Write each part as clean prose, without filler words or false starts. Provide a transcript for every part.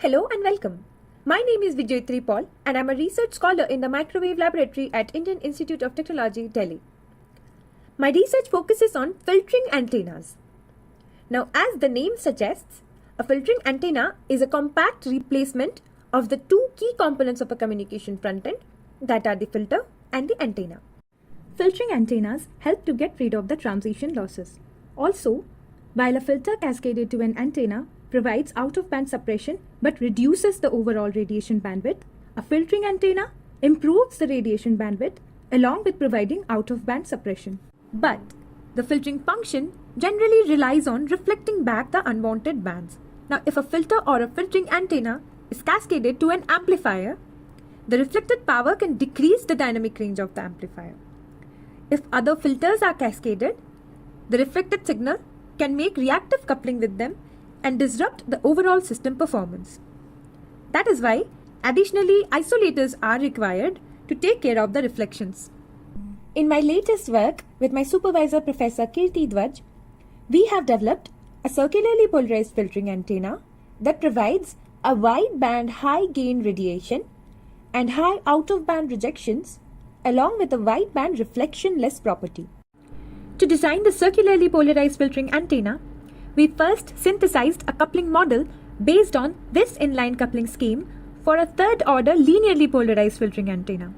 Hello and welcome. My name is Vijayatri Paul and I'm a research scholar in the Microwave Laboratory at Indian Institute of Technology, Delhi. My research focuses on filtering antennas. Now, as the name suggests, a filtering antenna is a compact replacement of the two key components of a communication front end, that are the filter and the antenna. Filtering antennas help to get rid of the transition losses. Also, while a filter cascaded to an antenna provides out-of-band suppression but reduces the overall radiation bandwidth, a filtering antenna improves the radiation bandwidth along with providing out-of-band suppression. But the filtering function generally relies on reflecting back the unwanted bands. Now, if a filter or a filtering antenna is cascaded to an amplifier, the reflected power can decrease the dynamic range of the amplifier. If other filters are cascaded, the reflected signal can make reactive coupling with them and disrupt the overall system performance. That is why additionally isolators are required to take care of the reflections. In my latest work with my supervisor Professor Dhwaj, we have developed a circularly polarized filtering antenna that provides a wide band high gain radiation and high out of band rejections along with a wide band reflectionless property. To design the circularly polarized filtering antenna, we first synthesized a coupling model based on this inline coupling scheme for a third order linearly polarized filtering antenna.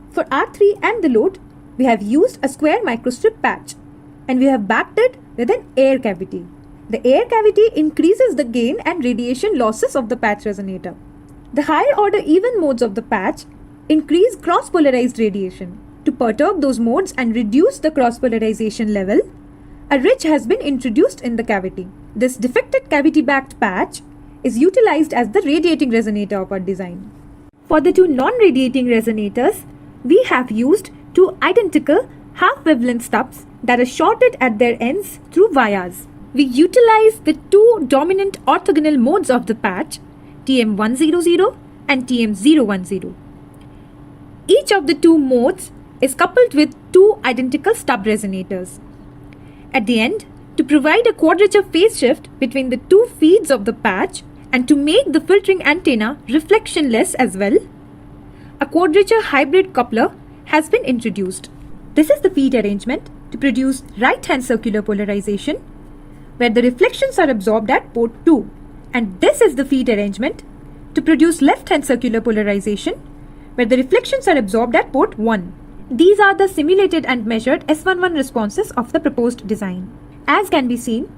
For R3 and the load, we have used a square microstrip patch and we have backed it with an air cavity. The air cavity increases the gain and radiation losses of the patch resonator. The higher order even modes of the patch increase cross-polarized radiation. To perturb those modes and reduce the cross-polarization level, a ridge has been introduced in the cavity. This defected cavity-backed patch is utilized as the radiating resonator of our design. For the two non-radiating resonators, we have used two identical half-wavelength stubs that are shorted at their ends through vias. We utilize the two dominant orthogonal modes of the patch, TM100 and TM010. Each of the two modes is coupled with two identical stub resonators. At the end, to provide a quadrature phase shift between the two feeds of the patch and to make the filtering antenna reflectionless as well, a quadrature hybrid coupler has been introduced. This is the feed arrangement to produce right-hand circular polarization, where the reflections are absorbed at port 2, and this is the feed arrangement to produce left-hand circular polarization, where the reflections are absorbed at port 1. These are the simulated and measured S11 responses of the proposed design. As can be seen,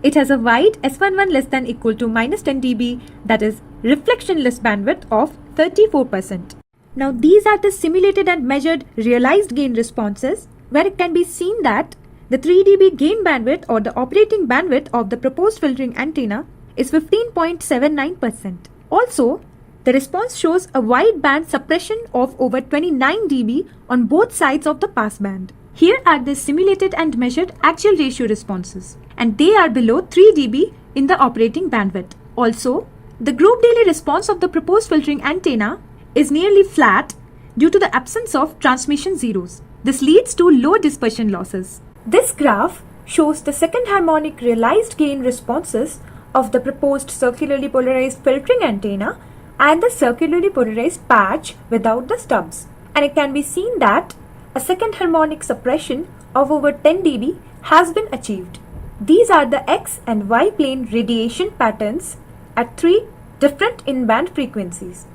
it has a wide S11 less than equal to -10 dB, that is reflectionless bandwidth of 34%. Now these are the simulated and measured realized gain responses, where it can be seen that the 3 dB gain bandwidth or the operating bandwidth of the proposed filtering antenna is 15.79%. Also, the response shows a wide band suppression of over 29 dB on both sides of the passband. Here are the simulated and measured axial ratio responses, and they are below 3 dB in the operating bandwidth. Also, the group daily response of the proposed filtering antenna is nearly flat due to the absence of transmission zeros. This leads to low dispersion losses. This graph shows the second harmonic realized gain responses of the proposed circularly polarized filtering antenna and the circularly polarized patch without the stubs. And it can be seen that a second harmonic suppression of over 10 dB has been achieved. These are the X and Y plane radiation patterns at 3 different in-band frequencies.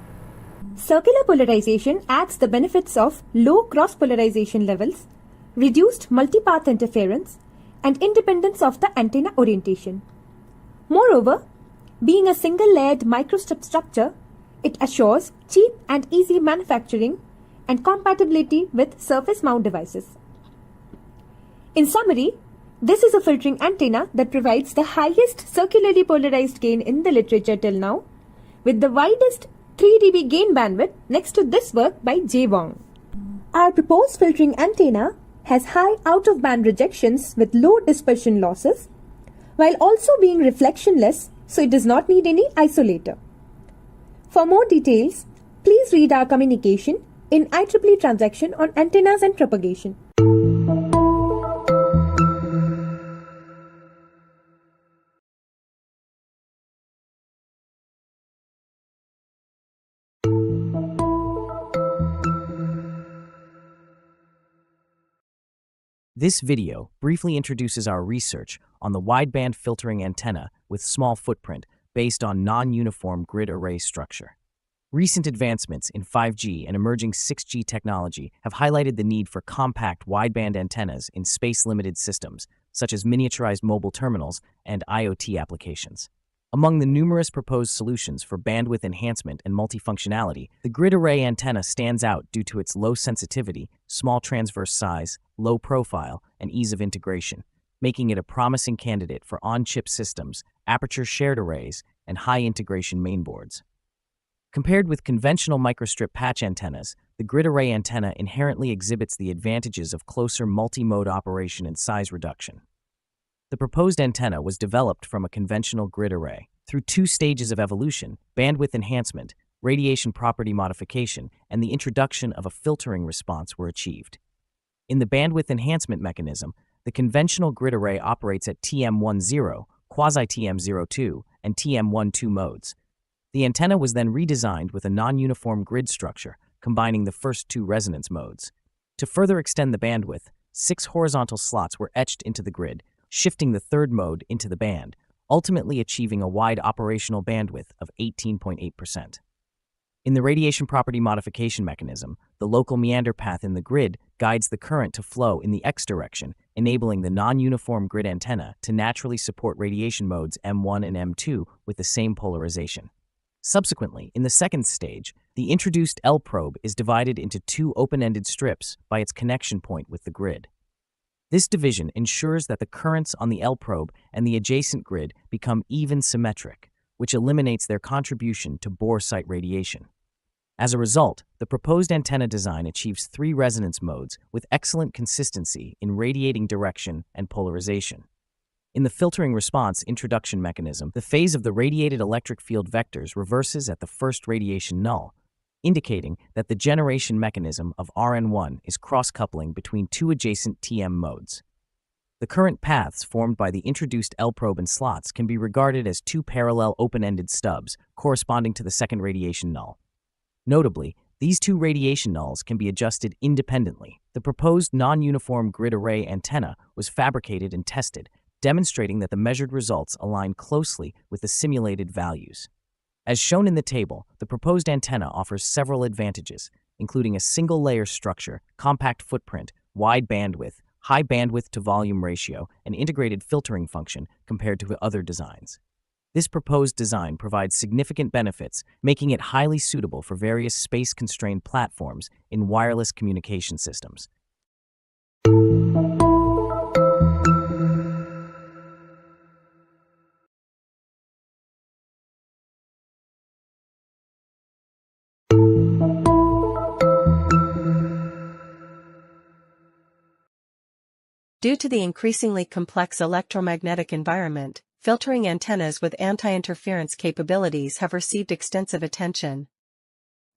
Circular polarization adds the benefits of low cross-polarization levels, reduced multipath interference, and independence of the antenna orientation. Moreover, being a single-layered microstrip structure, it assures cheap and easy manufacturing and compatibility with surface mount devices. In summary, this is a filtering antenna that provides the highest circularly polarized gain in the literature till now, with the widest 3 dB gain bandwidth next to this work by Wong. Our proposed filtering antenna has high out-of-band rejections with low dispersion losses, while also being reflectionless, so it does not need any isolator. For more details, please read our communication in IEEE transaction on antennas and propagation. This video briefly introduces our research on the wideband filtering antenna with small footprint based on non-uniform grid array structure. Recent advancements in 5G and emerging 6G technology have highlighted the need for compact wideband antennas in space-limited systems, such as miniaturized mobile terminals and IoT applications. Among the numerous proposed solutions for bandwidth enhancement and multifunctionality, the grid array antenna stands out due to its low sensitivity, small transverse size, low profile, and ease of integration, making it a promising candidate for on-chip systems, aperture shared arrays, and high-integration mainboards. Compared with conventional microstrip patch antennas, the grid array antenna inherently exhibits the advantages of closer multi-mode operation and size reduction. The proposed antenna was developed from a conventional grid array. Through 2 stages of evolution, bandwidth enhancement, radiation property modification, and the introduction of a filtering response were achieved. In the bandwidth enhancement mechanism, the conventional grid array operates at TM10, quasi-TM02, and TM12 modes. The antenna was then redesigned with a non-uniform grid structure, combining the first 2 resonance modes. To further extend the bandwidth, 6 horizontal slots were etched into the grid, shifting the 3rd mode into the band, ultimately achieving a wide operational bandwidth of 18.8%. In the radiation property modification mechanism, the local meander path in the grid guides the current to flow in the X direction, enabling the non-uniform grid antenna to naturally support radiation modes M1 and M2 with the same polarization. Subsequently, in the 2nd stage, the introduced L probe is divided into 2 open-ended strips by its connection point with the grid. This division ensures that the currents on the L probe and the adjacent grid become even symmetric, which eliminates their contribution to bore site radiation. As a result, the proposed antenna design achieves 3 resonance modes with excellent consistency in radiating direction and polarization. In the filtering response introduction mechanism, the phase of the radiated electric field vectors reverses at the first radiation null, indicating that the generation mechanism of RN1 is cross-coupling between 2 adjacent TM modes. The current paths formed by the introduced L probe and slots can be regarded as 2 parallel open-ended stubs corresponding to the 2nd radiation null. Notably, these 2 radiation nulls can be adjusted independently. The proposed non-uniform grid array antenna was fabricated and tested, demonstrating that the measured results align closely with the simulated values. As shown in the table, the proposed antenna offers several advantages, including a single-layer structure, compact footprint, wide bandwidth, high bandwidth-to-volume ratio, and integrated filtering function compared to other designs. This proposed design provides significant benefits, making it highly suitable for various space-constrained platforms in wireless communication systems. Due to the increasingly complex electromagnetic environment, filtering antennas with anti-interference capabilities have received extensive attention.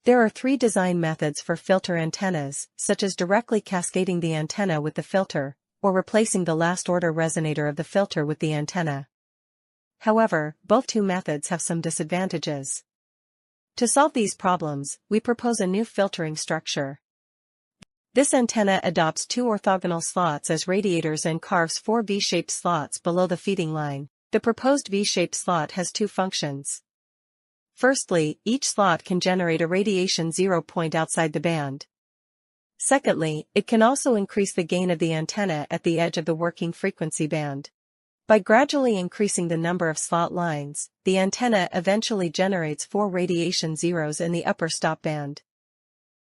There are 3 design methods for filter antennas, such as directly cascading the antenna with the filter, or replacing the last-order resonator of the filter with the antenna. However, both 2 methods have some disadvantages. To solve these problems, we propose a new filtering structure. This antenna adopts 2 orthogonal slots as radiators and carves 4 V-shaped slots below the feeding line. The proposed V-shaped slot has 2 functions. Firstly, each slot can generate a radiation 0 point outside the band. Secondly, it can also increase the gain of the antenna at the edge of the working frequency band. By gradually increasing the number of slot lines, the antenna eventually generates 4 radiation zeros in the upper stop band.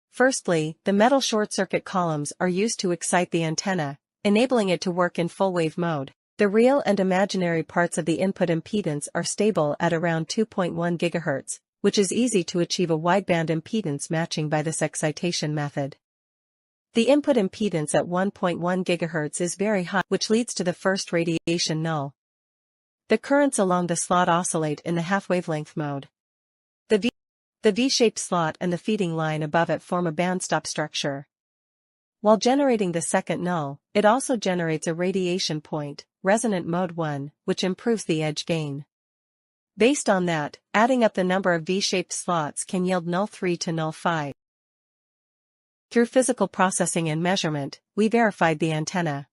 Firstly, the metal short-circuit columns are used to excite the antenna, enabling it to work in full-wave mode. The real and imaginary parts of the input impedance are stable at around 2.1 GHz, which is easy to achieve a wideband impedance matching by this excitation method. The input impedance at 1.1 GHz is very high, which leads to the first radiation null. The currents along the slot oscillate in the half-wavelength mode. The V-shaped slot and the feeding line above it form a bandstop structure. While generating the second null, it also generates a radiation point, resonant mode 1, which improves the edge gain. Based on that, adding up the number of V-shaped slots can yield null 3 to null 5. Through physical processing and measurement, we verified the antenna.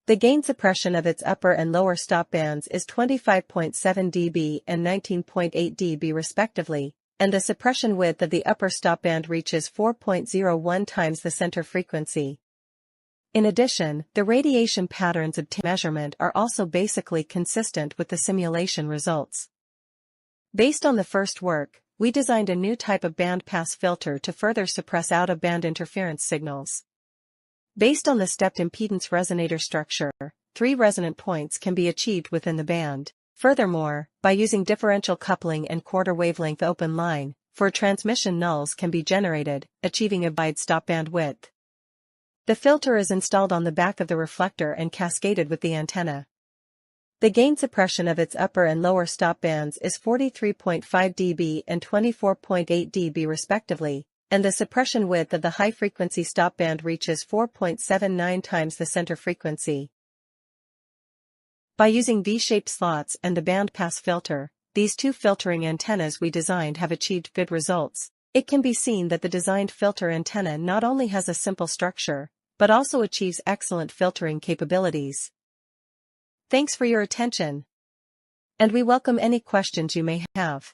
The gain suppression of its upper and lower stop bands is 25.7 dB and 19.8 dB respectively, and the suppression width of the upper stop band reaches 4.01 times the center frequency. In addition, the radiation patterns obtained from measurement are also basically consistent with the simulation results. Based on the first work, we designed a new type of bandpass filter to further suppress out-of-band interference signals. Based on the stepped impedance resonator structure, 3 resonant points can be achieved within the band. Furthermore, by using differential coupling and quarter wavelength open line, 4 transmission nulls can be generated, achieving a wide stop band width. The filter is installed on the back of the reflector and cascaded with the antenna. The gain suppression of its upper and lower stop bands is 43.5 dB and 24.8 dB respectively, and the suppression width of the high-frequency stop band reaches 4.79 times the center frequency. By using V-shaped slots and the bandpass filter, these 2 filtering antennas we designed have achieved good results. It can be seen that the designed filter antenna not only has a simple structure, but also achieves excellent filtering capabilities. Thanks for your attention, and we welcome any questions you may have.